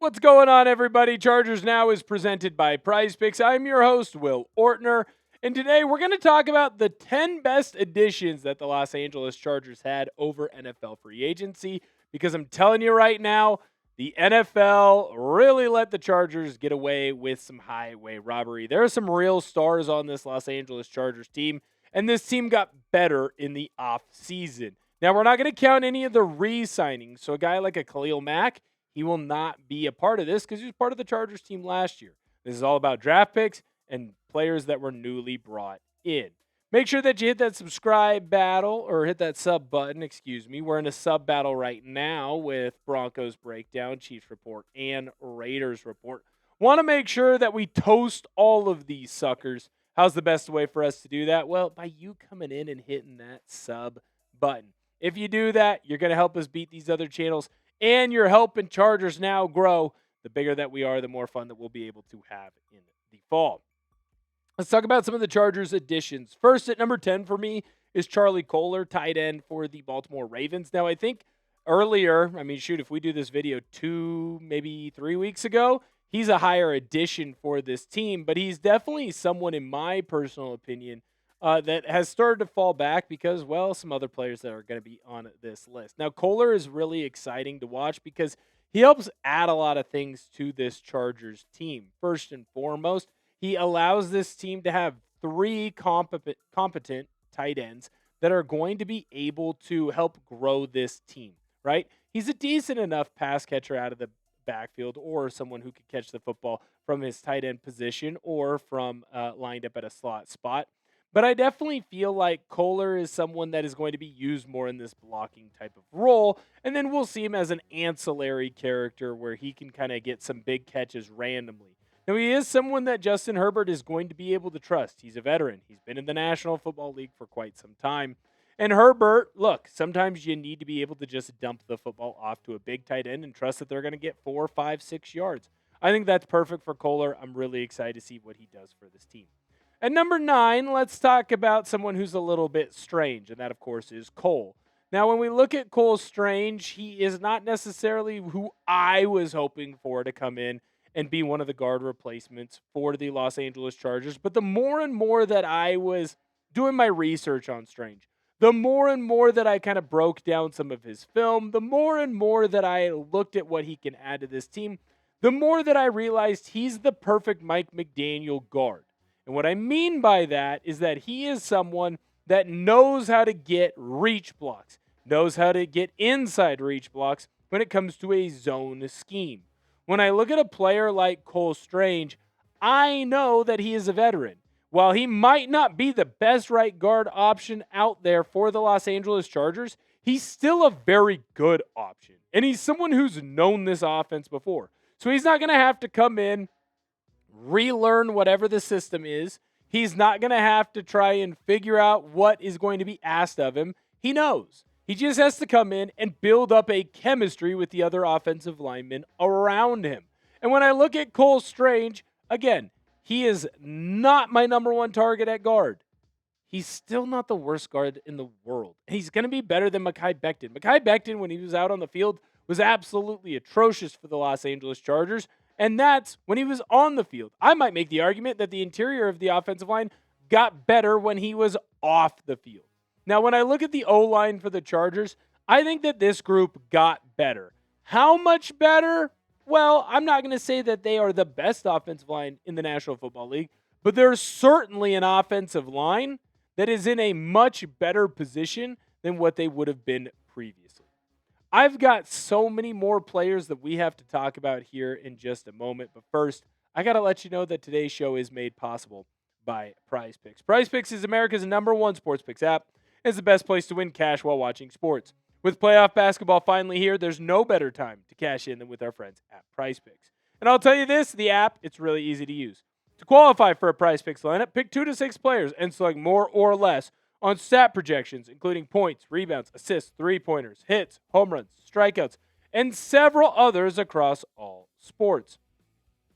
What's going on, everybody? Chargers Now is presented by Prize Picks. I'm your host, Will Ortner, and today we're going to talk about the 10 best additions that the Los Angeles Chargers had over NFL free agency, because I'm telling you right now, the NFL really let the Chargers get away with some highway robbery. There are some real stars on this Los Angeles Chargers team, and this team got better in the offseason. Now, we're not going to count any of the re-signings, so a guy like a Khalil Mack, he will not be a part of this because he was part of the Chargers team last year. This is all about draft picks and players that were newly brought in. Make sure that you hit that subscribe battle or hit that sub button, We're in a sub battle right now with Broncos Breakdown, Chiefs Report, and Raiders Report. Want to make sure that we toast all of these suckers. How's the best way for us to do that? Well, by you coming in and hitting that sub button. If you do that, you're going to help us beat these other channels, and you're helping Chargers Now grow. The bigger that we are, the more fun that we'll be able to have in the fall. Let's talk about some of the Chargers additions. First, at number 10 for me is Charlie Kolar, tight end for the Baltimore Ravens. Now, I think earlier, if we do this video 2, maybe 3 weeks ago, he's a higher addition for this team, but he's definitely someone, in my personal opinion, that has started to fall back because, well, some other players that are going to be on this list. Now, Kolar is really exciting to watch because he helps add a lot of things to this Chargers team. First and foremost, he allows this team to have 3 competent tight ends that are going to be able to help grow this team, right? He's a decent enough pass catcher out of the backfield, or someone who could catch the football from his tight end position or from lined up at a slot spot. But I definitely feel like Kolar is someone that is going to be used more in this blocking type of role. And then we'll see him as an ancillary character where he can kind of get some big catches randomly. Now, he is someone that Justin Herbert is going to be able to trust. He's a veteran. He's been in the National Football League for quite some time. And Herbert, look, sometimes you need to be able to just dump the football off to a big tight end and trust that they're going to get 4, 5, 6 yards. I think that's perfect for Kolar. I'm really excited to see what he does for this team. At number 9, let's talk about someone who's a little bit strange, and that, of course, is Cole. Now, when we look at Cole Strange, he is not necessarily who I was hoping for to come in and be one of the guard replacements for the Los Angeles Chargers. But the more and more that I was doing my research on Strange, the more and more that I kind of broke down some of his film, the more and more that I looked at what he can add to this team, the more that I realized he's the perfect Mike McDaniel guard. And what I mean by that is that he is someone that knows how to get reach blocks, knows how to get inside reach blocks when it comes to a zone scheme. When I look at a player like Cole Strange, I know that he is a veteran. While he might not be the best right guard option out there for the Los Angeles Chargers, he's still a very good option. And he's someone who's known this offense before. So he's not going to have to come in, relearn whatever the system is. He's not going to have to try and figure out what is going to be asked of him. He knows. He just has to come in and build up a chemistry with the other offensive linemen around him. And when I look at Cole Strange, again, he is not my number 1 target at guard. He's still not the worst guard in the world. He's going to be better than Mekhi Becton. Mekhi Becton, when he was out on the field, was absolutely atrocious for the Los Angeles Chargers. And that's when he was on the field. I might make the argument that the interior of the offensive line got better when he was off the field. Now, when I look at the O-line for the Chargers, I think that this group got better. How much better? Well, I'm not going to say that they are the best offensive line in the National Football League, but there's certainly an offensive line that is in a much better position than what they would have been previously. I've got so many more players that we have to talk about here in just a moment. But first, I got to let you know that today's show is made possible by Prize Picks. Prize Picks is America's number 1 sports picks app. It's the best place to win cash while watching sports. With playoff basketball finally here, there's no better time to cash in than with our friends at Prize Picks. And I'll tell you this, the app, it's really easy to use. To qualify for a Prize Picks lineup, pick 2 to 6 players and select more or less on stat projections, including points, rebounds, assists, three-pointers, hits, home runs, strikeouts, and several others across all sports.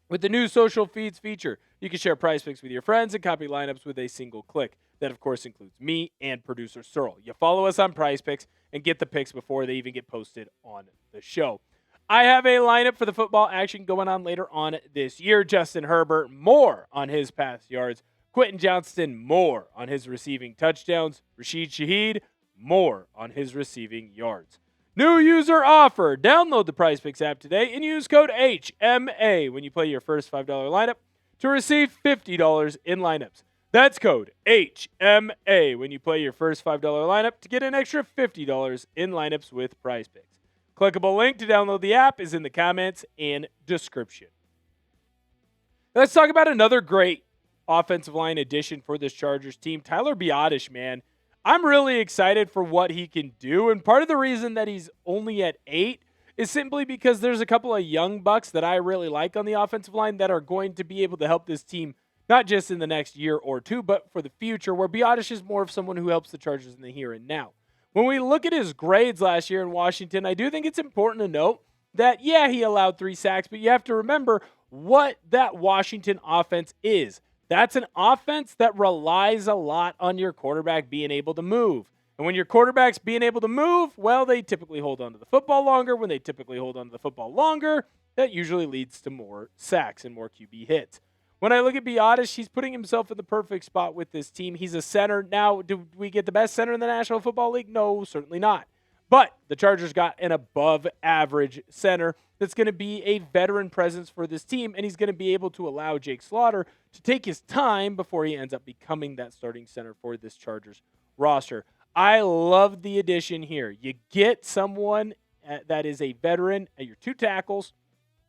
With the new social feeds feature, you can share Prize Picks with your friends and copy lineups with a single click. That, of course, includes me and producer Searle. You follow us on Prize Picks and get the picks before they even get posted on the show. I have a lineup for the football action going on later on this year. Justin Herbert, more on his pass yards. Quentin Johnston, more on his receiving touchdowns. Rashid Shaheed, more on his receiving yards. New user offer. Download the PrizePicks app today and use code HMA when you play your first $5 lineup to receive $50 in lineups. That's code HMA when you play your first $5 lineup to get an extra $50 in lineups with PrizePicks. Clickable link to download the app is in the comments and description. Let's talk about another great offensive line addition for this Chargers team. Tyler Biadasz, man. I'm really excited for what he can do, and part of the reason that he's only at 8 is simply because there's a couple of young bucks that I really like on the offensive line that are going to be able to help this team, not just in the next year or two, but for the future, where Biadasz is more of someone who helps the Chargers in the here and now. When we look at his grades last year in Washington, I do think it's important to note that, yeah, he allowed 3 sacks, but you have to remember what that Washington offense is. That's an offense that relies a lot on your quarterback being able to move. And when your quarterback's being able to move, well, they typically hold on to the football longer. When they typically hold on to the football longer, that usually leads to more sacks and more QB hits. When I look at Biadasz, he's putting himself in the perfect spot with this team. He's a center. Now, do we get the best center in the National Football League? No, certainly not. But the Chargers got an above-average center that's going to be a veteran presence for this team, and he's going to be able to allow Jake Slaughter to take his time before he ends up becoming that starting center for this Chargers roster. I love the addition here. You get someone that is a veteran at your 2 tackles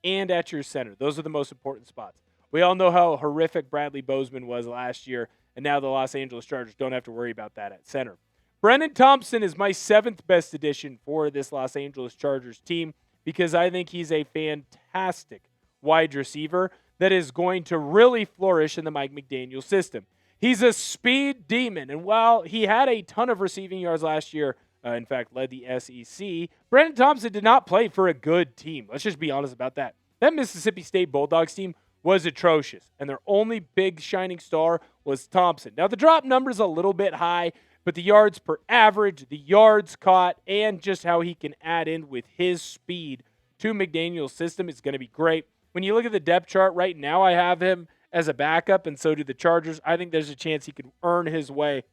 and at your center. Those are the most important spots. We all know how horrific Bradley Bozeman was last year, and now the Los Angeles Chargers don't have to worry about that at center. Brenen Thompson is my 7th best addition for this Los Angeles Chargers team because I think he's a fantastic wide receiver that is going to really flourish in the Mike McDaniel system. He's a speed demon, and while he had a ton of receiving yards last year, in fact, led the SEC, Brenen Thompson did not play for a good team. Let's just be honest about that. That Mississippi State Bulldogs team was atrocious, and their only big shining star was Thompson. Now, the drop number's a little bit high, but the yards per average, the yards caught, and just how he can add in with his speed to McDaniel's system is going to be great. When you look at the depth chart right now, I have him as a backup, and so do the Chargers. I think there's a chance he could earn his way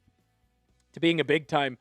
to being a big-time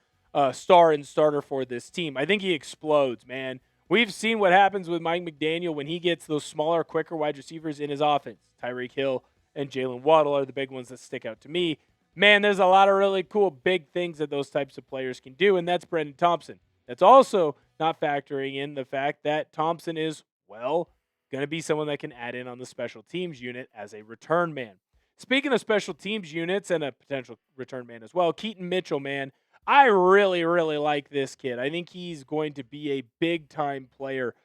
star and starter for this team. I think he explodes, man. We've seen what happens with Mike McDaniel when he gets those smaller, quicker wide receivers in his offense. Tyreek Hill and Jalen Waddle are the big ones that stick out to me. Man, there's a lot of really cool big things that those types of players can do, and that's Brenen Thompson. That's also not factoring in the fact that Thompson is, well, going to be someone that can add in on the special teams unit as a return man. Speaking of special teams units and a potential return man as well, Keaton Mitchell, man, I really, really like this kid. I think he's going to be a big-time player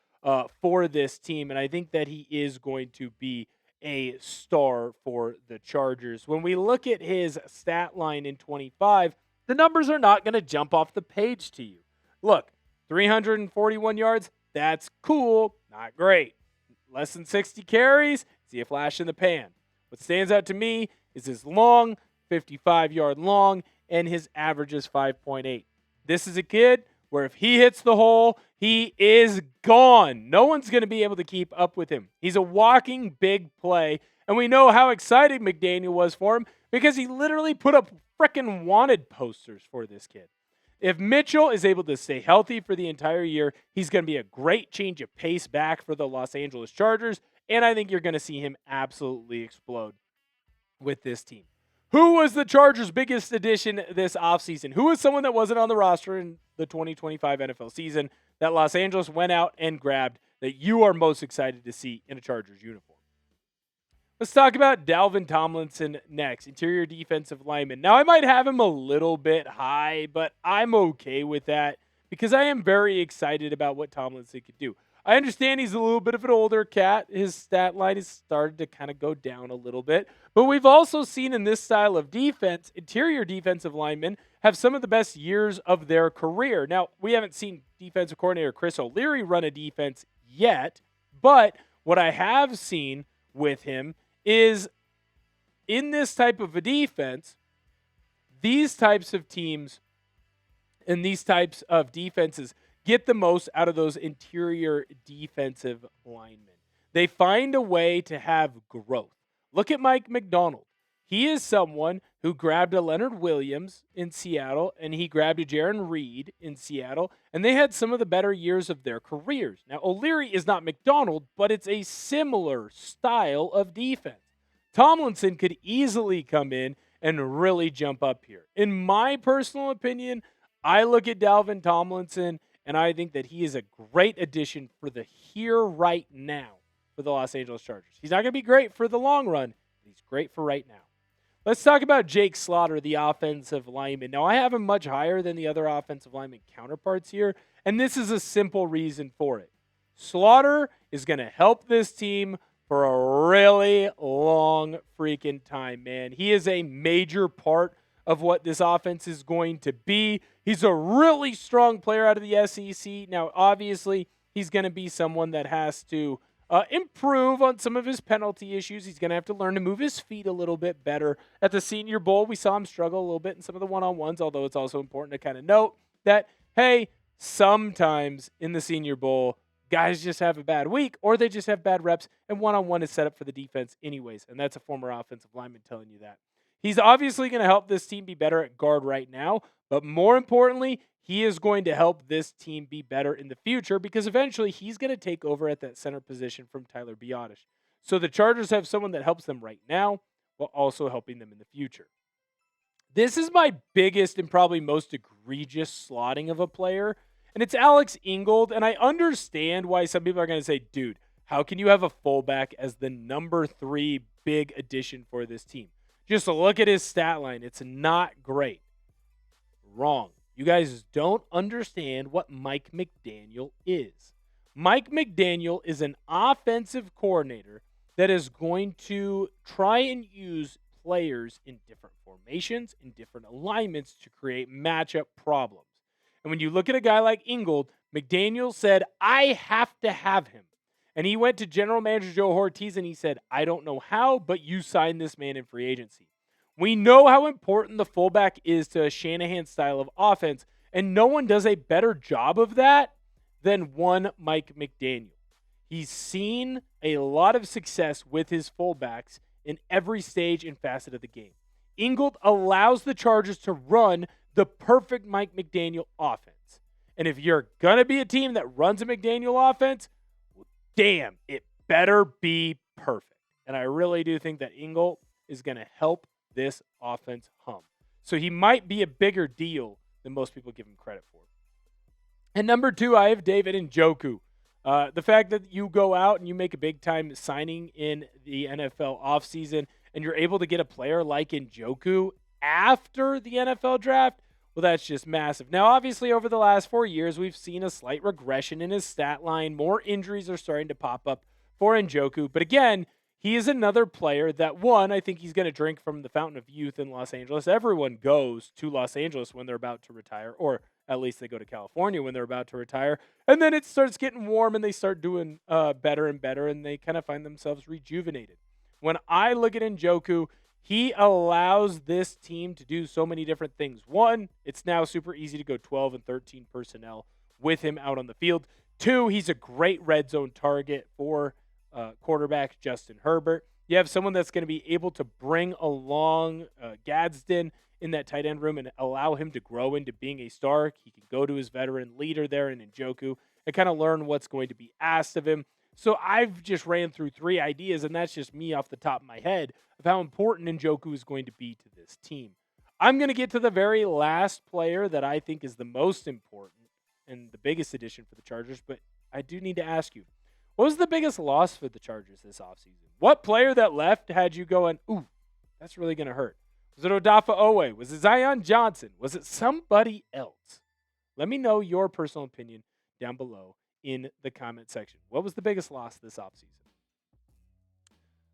for this team, and I think that he is going to be a star for the Chargers. When we look at his stat line in 25, the numbers are not going to jump off the page to you. Look, 341 yards, that's cool, not great. Less than 60 carries, see a flash in the pan. What stands out to me is his long, 55-yard long, and his average is 5.8. This is a kid where if he hits the hole, he is gone. No one's going to be able to keep up with him. He's a walking big play, and we know how excited McDaniel was for him because he literally put up frickin' wanted posters for this kid. If Mitchell is able to stay healthy for the entire year, he's going to be a great change of pace back for the Los Angeles Chargers, and I think you're going to see him absolutely explode with this team. Who was the Chargers' biggest addition this offseason? Who was someone that wasn't on the roster in the 2025 NFL season that Los Angeles went out and grabbed that you are most excited to see in a Chargers uniform? Let's talk about Dalvin Tomlinson next, interior defensive lineman. Now, I might have him a little bit high, but I'm okay with that because I am very excited about what Tomlinson could do. I understand he's a little bit of an older cat. His stat line has started to kind of go down a little bit. But we've also seen in this style of defense, interior defensive linemen have some of the best years of their career. Now, we haven't seen defensive coordinator Chris O'Leary run a defense yet, but what I have seen with him is in this type of a defense, these types of teams and these types of defenses get the most out of those interior defensive linemen. They find a way to have growth. Look at Mike McDonald. He is someone who grabbed a Leonard Williams in Seattle, and he grabbed a Jaron Reed in Seattle, and they had some of the better years of their careers. Now, O'Leary is not McDonald, but it's a similar style of defense. Tomlinson could easily come in and really jump up here. In my personal opinion, I look at Dalvin Tomlinson, and I think that he is a great addition for the here, right now for the Los Angeles Chargers. He's not going to be great for the long run, but he's great for right now. Let's talk about Jake Slaughter, the offensive lineman. Now, I have him much higher than the other offensive lineman counterparts here, and this is a simple reason for it. Slaughter is going to help this team for a really long freaking time, man. He is a major part of what this offense is going to be. He's a really strong player out of the SEC. Now, obviously, he's going to be someone that has to improve on some of his penalty issues. He's going to have to learn to move his feet a little bit better. At the Senior Bowl, we saw him struggle a little bit in some of the one-on-ones, although it's also important to kind of note that, hey, sometimes in the Senior Bowl, guys just have a bad week or they just have bad reps, and one-on-one is set up for the defense anyways, and that's a former offensive lineman telling you that. He's obviously going to help this team be better at guard right now, but more importantly, he is going to help this team be better in the future because eventually he's going to take over at that center position from Tyler Biadasz. So the Chargers have someone that helps them right now while also helping them in the future. This is my biggest and probably most egregious slotting of a player, and it's Alec Ingold, and I understand why some people are going to say, dude, how can you have a fullback as the number 3 big addition for this team? Just look at his stat line. It's not great. Wrong. You guys don't understand what Mike McDaniel is. Mike McDaniel is an offensive coordinator that is going to try and use players in different formations, in different alignments to create matchup problems. And when you look at a guy like Ingold, McDaniel said, I have to have him. And he went to general manager Joe Ortiz and he said, I don't know how, but you signed this man in free agency. We know how important the fullback is to a Shanahan style of offense, and no one does a better job of that than one Mike McDaniel. He's seen a lot of success with his fullbacks in every stage and facet of the game. Ingold allows the Chargers to run the perfect Mike McDaniel offense. And if you're going to be a team that runs a McDaniel offense, damn, it better be perfect. And I really do think that Ingold is going to help this offense hum. So he might be a bigger deal than most people give him credit for. And number 2, I have David Njoku. The fact that you go out and you make a big-time signing in the NFL offseason and you're able to get a player like Njoku after the NFL draft, well, that's just massive. Now, obviously, over the last 4 years, we've seen a slight regression in his stat line. More injuries are starting to pop up for Njoku. But again, he is another player that, one, I think he's going to drink from the fountain of youth in Los Angeles. Everyone goes to Los Angeles when they're about to retire, or at least they go to California when they're about to retire. And then it starts getting warm and they start doing better and better, and they kind of find themselves rejuvenated. When I look at Njoku, he allows this team to do so many different things. One, it's now super easy to go 12 and 13 personnel with him out on the field. 2, he's a great red zone target for quarterback Justin Herbert. You have someone that's going to be able to bring along Gadsden in that tight end room and allow him to grow into being a star. He can go to his veteran leader there in Njoku and kind of learn what's going to be asked of him. So I've just ran through 3 ideas, and that's just me off the top of my head, of how important Njoku is going to be to this team. I'm going to get to the very last player that I think is the most important and the biggest addition for the Chargers, but I do need to ask you, what was the biggest loss for the Chargers this offseason? What player that left had you going, ooh, that's really going to hurt? Was it Odafe Oweh? Was it Zion Johnson? Was it somebody else? Let me know your personal opinion down below in the comment section. What was the biggest loss this offseason?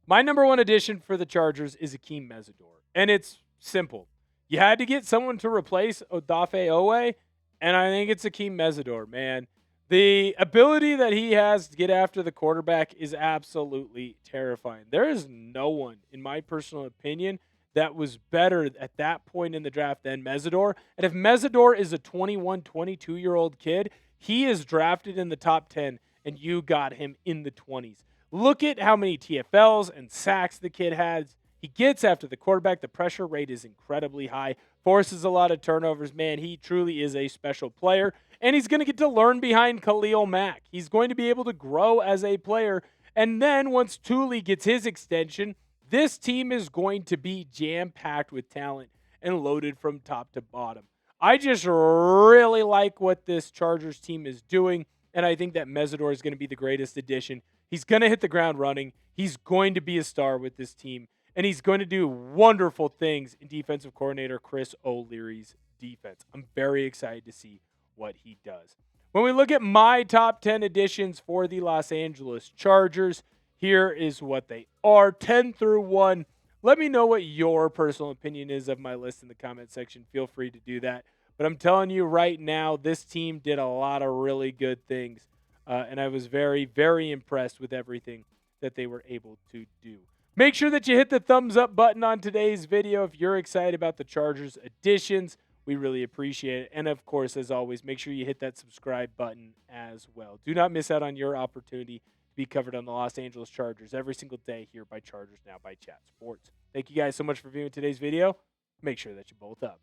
My number 1 addition for the Chargers is Akheem Mesidor, and it's simple. You had to get someone to replace Odafe Oweh, and I think it's Akheem Mesidor, man. The ability that he has to get after the quarterback is absolutely terrifying. There is no one, in my personal opinion, that was better at that point in the draft than Mesidor. And if Mesidor is a 21, 22-year-old kid, He is drafted in the top 10, and you got him in the 20s. Look at how many TFLs and sacks the kid has. He gets after the quarterback. The pressure rate is incredibly high, forces a lot of turnovers. Man, he truly is a special player, and he's going to get to learn behind Khalil Mack. He's going to be able to grow as a player, and then once Thule gets his extension, this team is going to be jam-packed with talent and loaded from top to bottom. I just really like what this Chargers team is doing, and I think that Mesidor is going to be the greatest addition. He's going to hit the ground running. He's going to be a star with this team, and he's going to do wonderful things in defensive coordinator Chris O'Leary's defense. I'm very excited to see what he does. When we look at my top 10 additions for the Los Angeles Chargers, here is what they are, 10 through 1. Let me know what your personal opinion is of my list in the comment section. Feel free to do that. But I'm telling you right now, this team did a lot of really good things. And I was very, very impressed with everything that they were able to do. Make sure that you hit the thumbs up button on today's video if you're excited about the Chargers additions. We really appreciate it. And, of course, as always, make sure you hit that subscribe button as well. Do not miss out on your opportunity to be covered on the Los Angeles Chargers every single day here by Chargers Now by Chat Sports. Thank you guys so much for viewing today's video. Make sure that you bolt up.